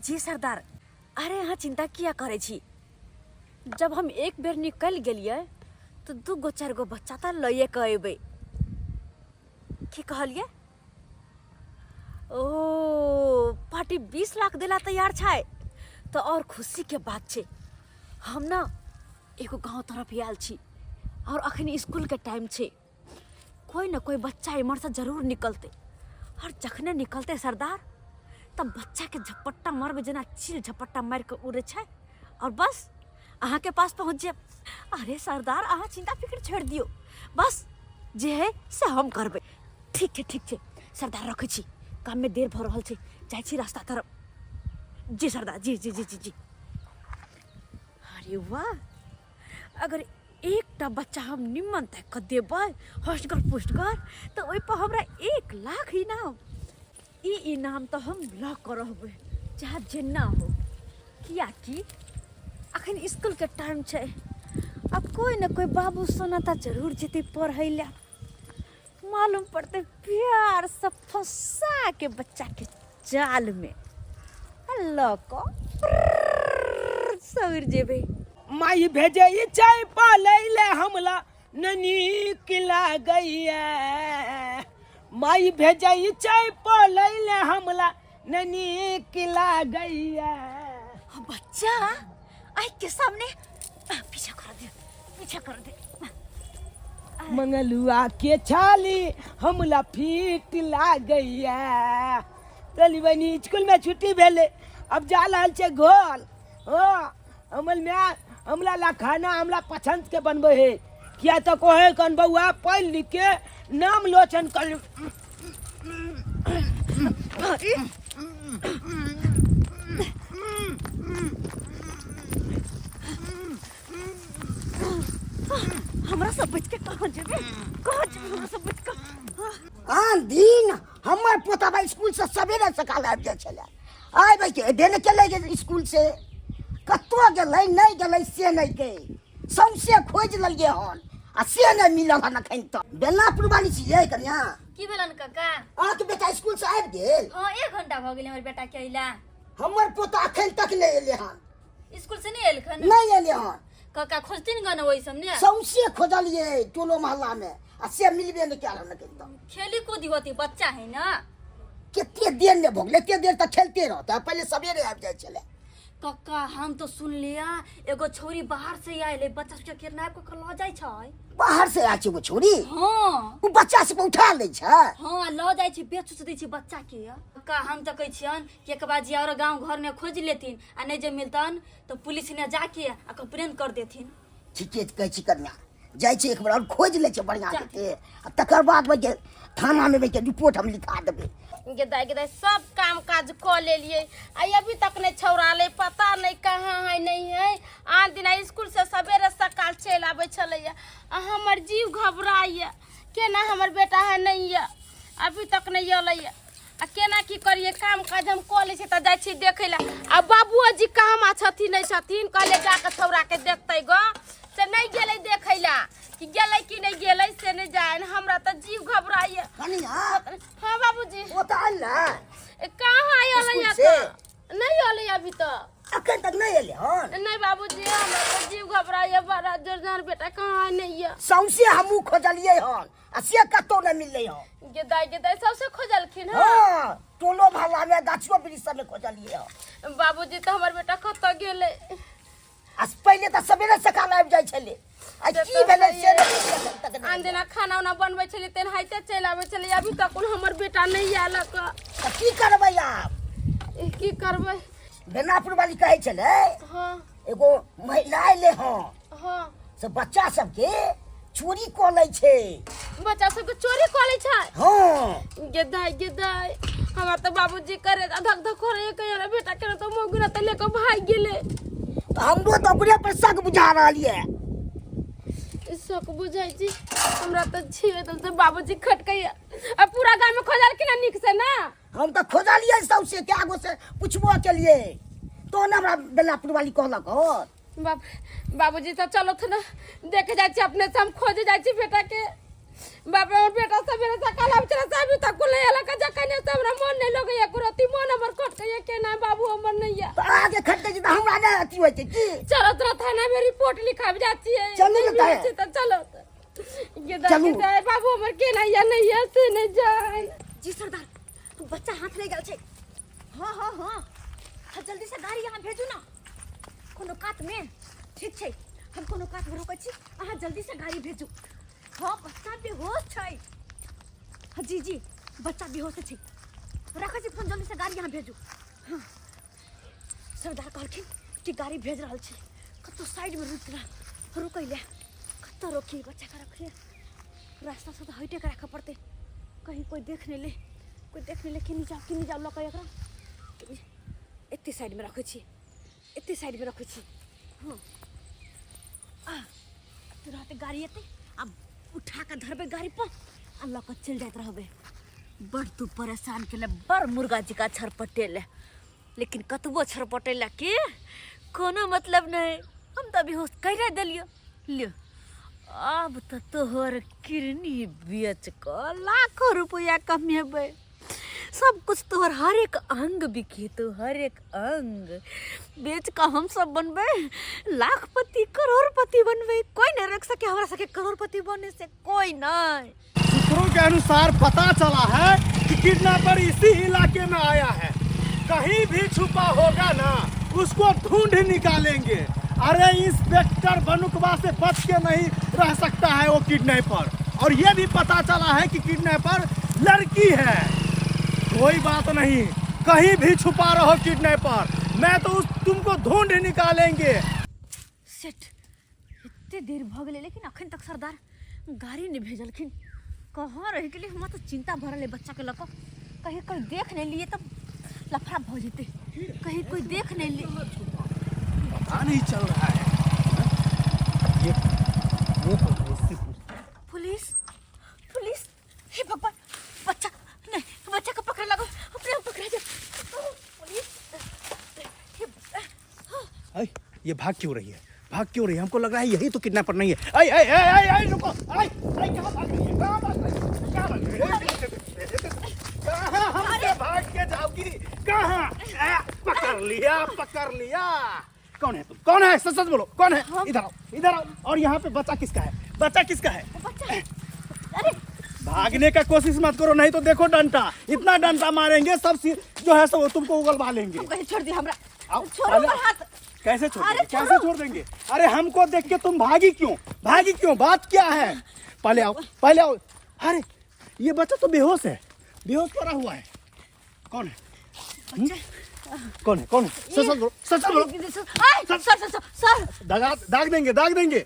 जी सरदार। अरे यहाँ चिंता किया करे छी। जब हम एक बेर निकल गेलिए तो 2 गो 4 गो बच्चा तो लइए के अबे। की कहलिए? ओ पार्टी 20 लाख देला तैयार छै तो और खुशी के बात छै। हम ना एगो गांव तरफ आयल छी और अखनी स्कूल के टाइम छै। कोई ना कोई बच्चा इमर से जरूर निकलते और जखने निकलते सरदार तब बच्चा के झपट्टा मारबे जेना चिल झपट्टा मार के उड़े छै और बस अहाँ के पास पहुंच जाए। अरे सरदार अहाँ चिंता फिक्र छोड़ दियो, बस जे है से हम करबे। ठीक छै सरदार, रखे छी, काम में देर भ रहल छै, जाय छी रास्ता तरफ। जी सरदार, जी। अरे वाह, अगर एकटा बच्चा हम निम्मन तक कर देबै हॉस्टगर पुस्टगर तो ओइ पर हमरा 1 लाख इनाम। ई इनाम तो हम लॉक कर रहबै चाहे जेना हो, किया कि अखन स्कूल के टाइम छै। अब कोई ना कोई बाबू सोना तो जरूर जेते पढ़ै ला। मालूम पड़ते प्यार से फंसा के बच्चा के जाल में अल्लाह को सविर जेबे। माई भेजे चाय पाले हमला ननी किला गैया। माई भेजे चाय पाले हमला ननी किला गैया। बच्चा आई के सामने पीछा कर दे। मंगलुआ के छाली हमला फीट ला गैया। चली बनी स्कूल में छुट्टी भेले, अब जा रहल छे घर। हमल में हमला ला खाना हमला पसंद के बनबे है। किया तो कोहे कन बउआ पढ़ लिख के नाम लोचन कर। हमरा सब बच के कहां जेबे हमरा सब बच के। आन दिन हमर पोताबा स्कूल से सवेरे सकाल आबि जाय छले। आइ भाई के देने चले गे स्कूल से, कतो गेलै नहीं गेलै से नहीं के सौंसे खोज ललिए हन आ से नहीं मिलल हन। अखन तो बेलापुर वाली छियै कन्या। की भेलन काका? के बेटा स्कूल से आबि गेल? हां 1 घंटा भ गेल हमर बेटा के अइला। हमर पोता अखन तक नहीं एले हन। स्कूल से नहीं एलखन? नहीं एले हन। काका खोजतिन गन ओइ सबने? सौंसे खोजलिए टोलो मोहल्ला में आ से मिलबे नहीं कैल हन। अखन तो खेली कूदी होती, बच्चा है ना। केते देर ने भोगले, केते देर तक खेलते रहता, पहले सवेरे आबि जाय छले। काका हम तो सुन लिया एगो छोरी बाहर से आइले, बच्चा के किडनैप क ल जाय छै। बाहर से आछे वो छोरी? हां वो बच्चा से उठा ले छै। हां ल जाय छै, बेच दै छै बच्चा के। काका हम त कहै छियन कि एक बार जिया और गांव घर में खोज लेथिन आ नहीं जे मिलतन तो पुलिस ने जाके आ कंप्लेन कर देथिन। ठीके कहै छी कन्या, जाय छै एक बार और खोज ले छै बढ़िया से, आ तकर बाद में थाना में के रिपोर्ट हम लिखा देबे। गेदाई सब काम काज क लेलिए, अभी तक नहीं छौड़ाले, पता नहीं कहाँ है नहीं है। आन दिन स्कूल से सवेरे सकाल चल आवे छलैया, हमर जीव घबराइया केना हमर बेटा है नहीं है, अभी तक नहीं अइया। आ केना की करिए, काम काज हम क ले छी त जाय छी देखै ला। आ बाबूजी कहाँ छथिन नहीं छथिन, कहले जाके छौड़ा के देखतै ग, से नहीं गेलै देखै ला कि गेलै कि नहीं गेलै से नहीं जान। हमरा त जीव घबराइया। कन्या हां बाबूजी वो तो आइल ना कहाँ आयल स्कूल यहाँ से? नहीं आयल अभी तक। अखन तक नहीं एले हन। नहीं बाबूजी हमरा तो जीव घबराइया, बड़ा जोरदार बेटा कहाँ नहीं है। सौंसे हमहू खोजलिए हन आ से कतो नहीं मिलले हन। गेदाई सबसे खोजलखिन है। हां टोलो मोहल्ला में गाछियो वृक्ष सब में खोजलिए हन। बाबूजी तो हमर बेटा कत गेले? आज पहले तो सवेरे सकाल आबि जाय छले, आ की भेलै से नहीं। आन दिना खाना उना बनबै छली तेन हाइते चल आबै छली, अभी तक हमर बेटा नहीं आयल। त की करबै आब? की करबै? बेनापुर वाली कहै छले हां एगो महिला एले हन हां से बच्चा सब के चोरी क लै छै। बच्चा सबके चोरी क लै छै? हां गेदाई हमरा तो बाबूजी करे धक धक करे कहिया बेटा करे तो मोगरा त लेके भाग गेले। हमरो तो अपने पर शक बुझा रहल ये। शक बुझाई छी हमरा तो छिए तो बाबूजी खटकैया। अब पूरा गांव में खोजलखिन निक से ना। हम तो खोजलिए सबसे के आगो से पूछबो केलिए तो ना हमरा बेलापुर वाली कहलक हो। बाबूजी तो चलो थ ना देखे जाय छी, अपने से हम खोजे जाय छी बेटा के। बाप रे बेटा सवेरे सकाल अब चला साबी तक ले आला का जकने से हमरा मन नहीं लगे एक रति मन हमर कट के के ना बाबू हमर नहीं है तो आगे खट्टे जी हमरा ना अथी होय छै की चलो तो थाना में रिपोर्ट लिखाब जाती है चलो ना ताए। तो चलो ये चलू। जाए बाबू हमर के नहीं है से नहीं जाए जी सरदार बच्चा हाथ ले गेल छै। हाँ हाँ हाँ हाँ, जल्दी से गाड़ी यहाँ भेजू ना कोनो कात में। ठीक छै हम कोनो कात में रोकै छी, अहाँ जल्दी से गाड़ी भेजू। हाँ बच्चा बेहोश छै। हाँ जी जी बच्चा बेहोश छै, रखै छी फोन, जल्दी से गाड़ी यहाँ भेजू। हाँ सरदार कहलखिन कि गाड़ी भेज रहल छै, कतौ साइड में रुकै ले, कतौ रोकी बच्चा का रखिए, रास्ता से तो हटे के रखा पड़ते, कहीं कोई देख नहीं ले, कोई देख नहीं ले कि नहीं जाओ लक एकरा एत्ते साइड में रखै छी, एत्ते साइड में रखै छी। हाँ तुरंत गाड़ी एते अब उठा के धरबे गाड़ी पर आ लक चल जात रहबे। बड़ तू परेशान के ले, बड़ मुर्गा जी का छरपटेले, लेकिन कतबो छरपटेला के कोनो मतलब नहीं, हम तो बेहोश कर दिलियो। लियो अब तो तोहर किडनी बेच कर लाखों रुपया कमेबे, सब कुछ तोहर हर एक अंग बिके, तो हर एक अंग बेच का हम सब बनबे लाखपति करोड़पति बनबे। कोई नहीं रख सके हमरा सके करोड़पति बनने से, कोई नहीं। सूत्रों के अनुसार पता चला है कि किडनैपर इसी इलाके में आया है, कहीं भी छुपा होगा ना उसको ढूंढ निकालेंगे। अरे इंस्पेक्टर बनुकवा से बच के नहीं रह सकता है वो किडनैपर। और ये भी पता चला है कि किडनैपर लड़की है। कोई बात नहीं, कहीं भी छुपा रहो किडनैपर, मैं तो तुमको ढूंढ निकालेंगे। सेठ इतने देर भ गेले लेकिन अखन तक सरदार गाड़ी नहीं भेजलखिन, कहाँ रह गेले। हमरा तो चिंता भरल है बच्चा के लक, कहीं कोई देख नहीं लिए तब लफड़ा भ जेते, कहीं कोई देख नहीं लिए। पता नहीं चल रहा है। ये वो पुलिस पुलिस, हे भगवान, बच्चा नहीं, बच्चा को पकड़ लगो, अपने आप पकड़ा जाए। पुलिस आई, ये भाग क्यों रही है? भाग क्यों रही है? हमको लग रहा है यही तो किडनैपर नहीं है। आई आई आई आई रुको, आई आई कहाँ भाग रही है? कहाँ भाग रही है? कहाँ भाग रही है? कहाँ हमसे भाग के जाओगी? कहाँ? पकड़ लिया, पकड़ लिया। कौन है तुम? कौन है? सच सच बोलो, कौन है? इधर आओ, इधर आओ। और यहाँ पे बच्चा किसका है? बच्चा किसका है? बच्चा, अरे भागने का कोशिश मत करो, नहीं तो देखो डंडा, इतना डंडा मारेंगे सब जो है सब तुमको उगलवा लेंगे। कहीं छोड़ दिया हमरा, आओ, छोड़ो पहले- मेरा हाथ। कैसे छोड़ अरे देंगे? कैसे छोड़ो। छोड़ देंगे? अरे हमको देख के तुम भागी क्यों? भागी क्यों? बात क्या है? पहले आओ, पहले आओ। अरे ये बच्चा तो बेहोश है, बेहोश पड़ा हुआ है। कौन है? कौन है? कौन है? सच सच बोलो, सच सच बोलो। सर सर सर सर, दाग देंगे, दाग देंगे।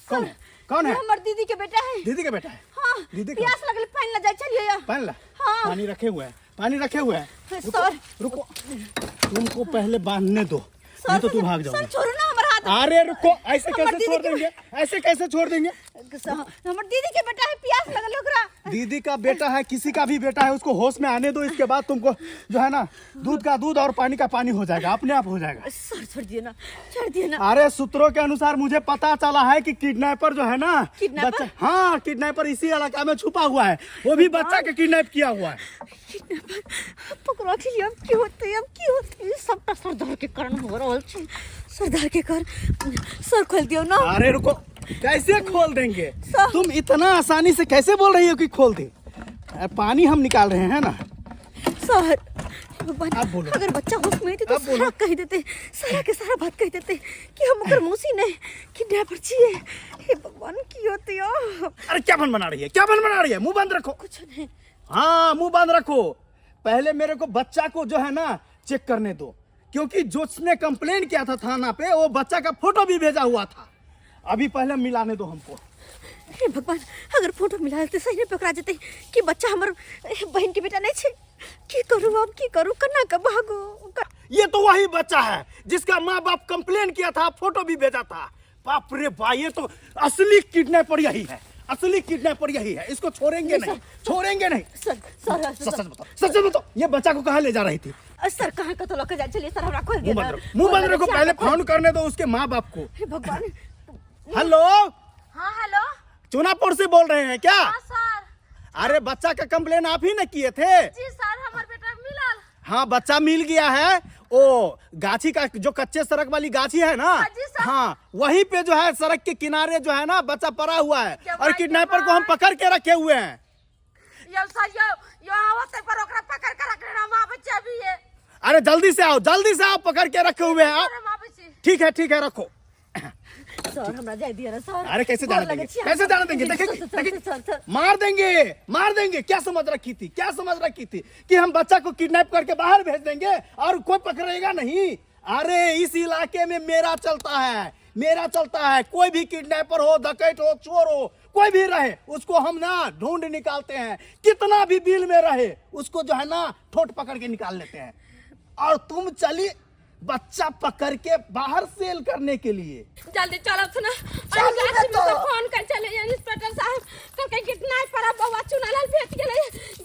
कौन है? कौन है? हमारे दीदी के बेटा है। दीदी का बेटा है? हाँ, दीदी का प्यास लगले, पानी ला जाए, चलिए यार। पहन ला। हाँ। पानी रखे हुए हैं, पानी रखे हुए हैं। सर रुको, तुमको पहले बांधने दो, नहीं तो तू भाग सर, जाओगे। छोड़ो ना हमारा हाथ। अरे रुको, ऐसे हमारे कैसे दीदी छोड़ के- देंगे? ऐसे कैसे छोड़ देंगे? हमारे दीदी के बेटा है, प्यास लगल ओकरा। दीदी का बेटा है, किसी का भी बेटा है, उसको होश में आने दो। इसके बाद तुमको जो है ना दूध का दूध और पानी का पानी हो जाएगा, अपने आप हो जाएगा। सर छोड़ दिए ना, छोड़ दिए ना। अरे सूत्रों के अनुसार मुझे पता चला है कि किडनैपर जो है ना, किडनैपर? बच्चा, हाँ किडनैपर इसी इलाका में छुपा हुआ है, वो भी बच्चा के किडनैप किया हुआ है। पकड़ा के लिए अब की होते, अब की होते, सबका सरदार के कारण हो रहल छै, सरदार के कारण। सर खोल दियो ना। अरे रुको, कैसे खोल देंगे? सर। तुम इतना आसानी से कैसे बोल रही हो कि खोल दे? पानी हम निकाल रहे हैं ना। सर भगवान, अब बोलो। अगर बच्चा होश में थे तो अब बोलो। सारा कह देते, सारा के सारा बात कह देते कि हम ओकर मौसी नहीं किडनैपर छिए। हे भगवान की होती हो। अरे क्या बन बना रही है? क्या बन बना रही है? मुंह बंद रखो। कुछ नहीं। हाँ मुंह बंद रखो। पहले मेरे को बच्चा को जो है ना चेक करने दो, क्योंकि जिसने कंप्लेन किया था थाना पे वो बच्चा का फोटो भी भेजा हुआ था। अभी पहले मिलाने दो हमको। हे भगवान, अगर फोटो मिला देते सही में पकड़ा जेते कि बच्चा हमर बहन के बेटा नहीं छे। की करूं अब, की करूं, कन्ना का भागो। ये तो वही बच्चा है जिसका माँ बाप कंप्लेन किया था, फोटो भी भेजा था। बाप रे भाई, ये तो असली किडनैपर यही है, असली किडनैपर यही है। इसको छोड़ेंगे नहीं, छोड़ेंगे नहीं। सर सर सच सच बताओ, सच सच बताओ, ये बच्चा को कहाँ ले जा रही थी? सर कहाँ का तो लोग जा, चलिए सर हमरा खोल मुंह दिया। बंद रखो, मुंह बंद रखो। पहले फोन करने दो उसके माँ बाप को। हे भगवान, हेलो, हाँ हेलो, चुनापुर से बोल रहे हैं क्या? हाँ सर। अरे बच्चा का कंप्लेन आप ही न किए थे? जी सर, हमार बेटा मिलल। हाँ बच्चा मिल गया है। ओ गाछी का जो कच्चे सड़क वाली गाछी है ना, हाँ जी सर। हाँ वहीं पे जो है सड़क के किनारे जो है ना बच्चा पड़ा हुआ है क्या और भाई, किडनैपर क्या को हम भाई? पकड़ के रखे हुए हैं। यो सर यो आवत पर ओकरा पकड़ के रख लेना, मां बच्चा भी है। अरे जल्दी से आओ, जल्दी से आओ, पकड़ के रखे हुए हैं आप। अरे मां बच्ची। ठीक है रखो। सर हमरा जाय दिया ना सर। अरे कैसे जाने देंगे, कैसे जाने देंगे? देखिए सर मार देंगे। क्या समझ रखी थी कि हम बच्चा को किडनैप करके बाहर भेज देंगे और कोई पकड़ेगा नहीं? अरे इस इलाके में मेरा चलता है। कोई भी किडनैपर हो, डकैत हो, चोर हो, कोई भी रहे उसको हम ना ढूंढ निकालते हैं। कितना भी बिल में रहे उसको जो है ना ठोट पकड़ के निकाल लेते हैं। और तुम चली बच्चा पकड़ के बाहर सेल करने के लिए। जल्दी चलो सुना, फोन कर चले इंस्पेक्टर साहब कल कितना पड़ा बवा चुनालाल भेज गेले।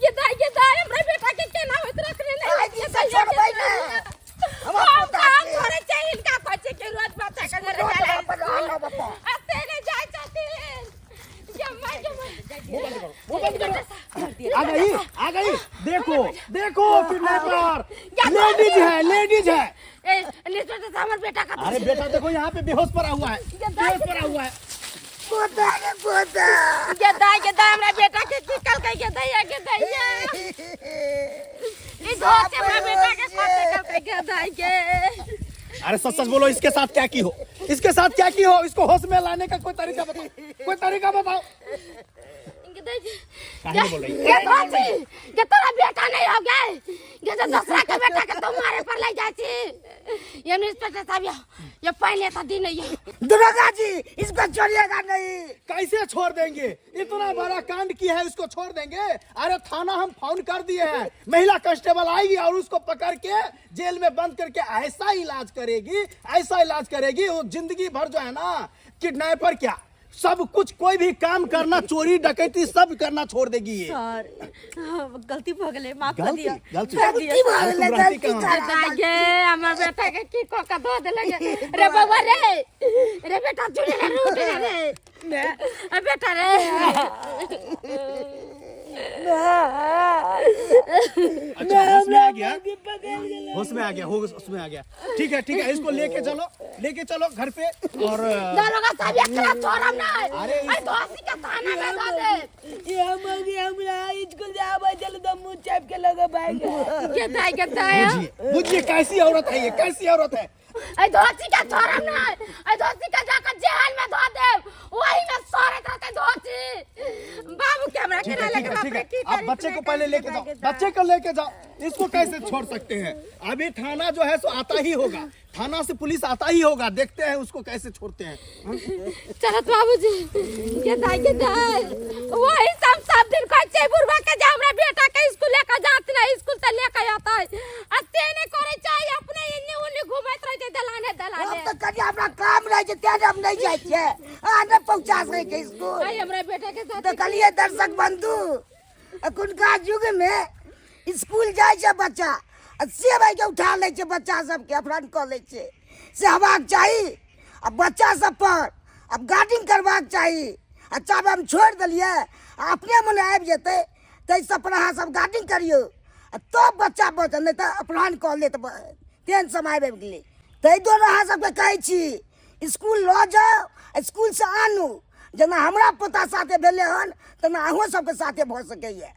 ये दाई हमरा बेटा के केना होत रखने नहीं छोड़बै ना। हम काम करे चाहिए इनका बच्चे के रोज बच्चा के ले अतेने जाय छथिन। आ गई। देखो किडनैपर लेडीज है। इंस्पेक्टर साहब हमारे बेटा का अरे बेटा देखो यहाँ पे बेहोश पड़ा हुआ है। ये दाई हमरा बेटा के निकल के ये दाई इस घर से हमरा बेटा के साथ निकल के दाई के। अरे सच बोलो, इसके साथ क्या की हो? इसको होश में लाने का कोई तरीका बताओ। काहे बोल रही है? ये तेरा बेटा नहीं हो गया, ये तो दूसरा का बेटा के तुम्हारे पर ले जाती। ये इंस्पेक्टर साहब ये पहले था दिन है। दुर्गा जी इसको छोड़िएगा नहीं। कैसे छोड़ देंगे? इतना बड़ा कांड किया है, इसको छोड़ देंगे? अरे थाना हम फोन कर दिए हैं, महिला कांस्टेबल आएगी और उसको पकड़ के जेल में बंद करके ऐसा इलाज करेगी वो जिंदगी भर जो है ना किडनैपर क्या सब कुछ, कोई भी काम करना, चोरी डकैती सब करना छोड़ देगी ये। सर गलती हो गई, माफ कर दिया। गलती हमारे बेटा के की को का दो दे लगे। रे बाबा रे बेटा चुने रे रूट रे बेटा रे। अच्छा होश में आ गया। ठीक है इसको लेके चलो घर पे। और दरोगा साहब एक तरफ छोड़म ना। अरे दोषी के थाना में दो दे। ये हमरा स्कूल जा बचल तो मुंह चाप के लगे भाई के दाई बुझिए कैसी औरत है। ऐ दोषी का छोड़म ना। ऐ दोषी का जाकर जेल में धो दे, वही में सोरे रहते दोषी। बाबू कैमरा के ठीक है। आप बच्चे को पहले लेके जाओ। इसको कैसे छोड़ सकते हैं? अभी थाना जो है सो आता ही होगा, थाना से पुलिस आता ही होगा, देखते हैं उसको कैसे छोड़ते हैं। चलो बाबूजी के दाई वही सब दिन कोई चेबुरवा के जा हमरा बेटा के स्कूल लेके जात ना, स्कूल से लेके आता है अतेने करे चाहिए अपने इन्ने उन्ने घुमत रहे दलाने अब तो कभी अपना काम रहे जे तेज हम नहीं जाए छे आने पहुंचा सके स्कूल। आई हमरा बेटा के साथ तो कलिए दर्शक बंधु अखुनका युग में स्कूल जाए छे बच्चा से भाई के उठा ले छे, बच्चा सब के अपहरण कर ले छे से हवाक चाहिए। अब बच्चा सब पर अब गार्डिंग करवाक चाहिए। अच्छा अब हम छोड़ दिलिए अपने मन आबि जेते तै सब पर अहाँ सब गार्डिंग करियो तो बच्चा बच नहीं तो अपहरण कर ले तो तेन समय आबि गेलै। तै दुआरे अहाँ सबके कहै छी स्कूल लऽ जाओ, स्कूल से आनू। जेना हमरा पोता साथे भेलै हन तेना अहूँ सबके साथे भऽ सकैए।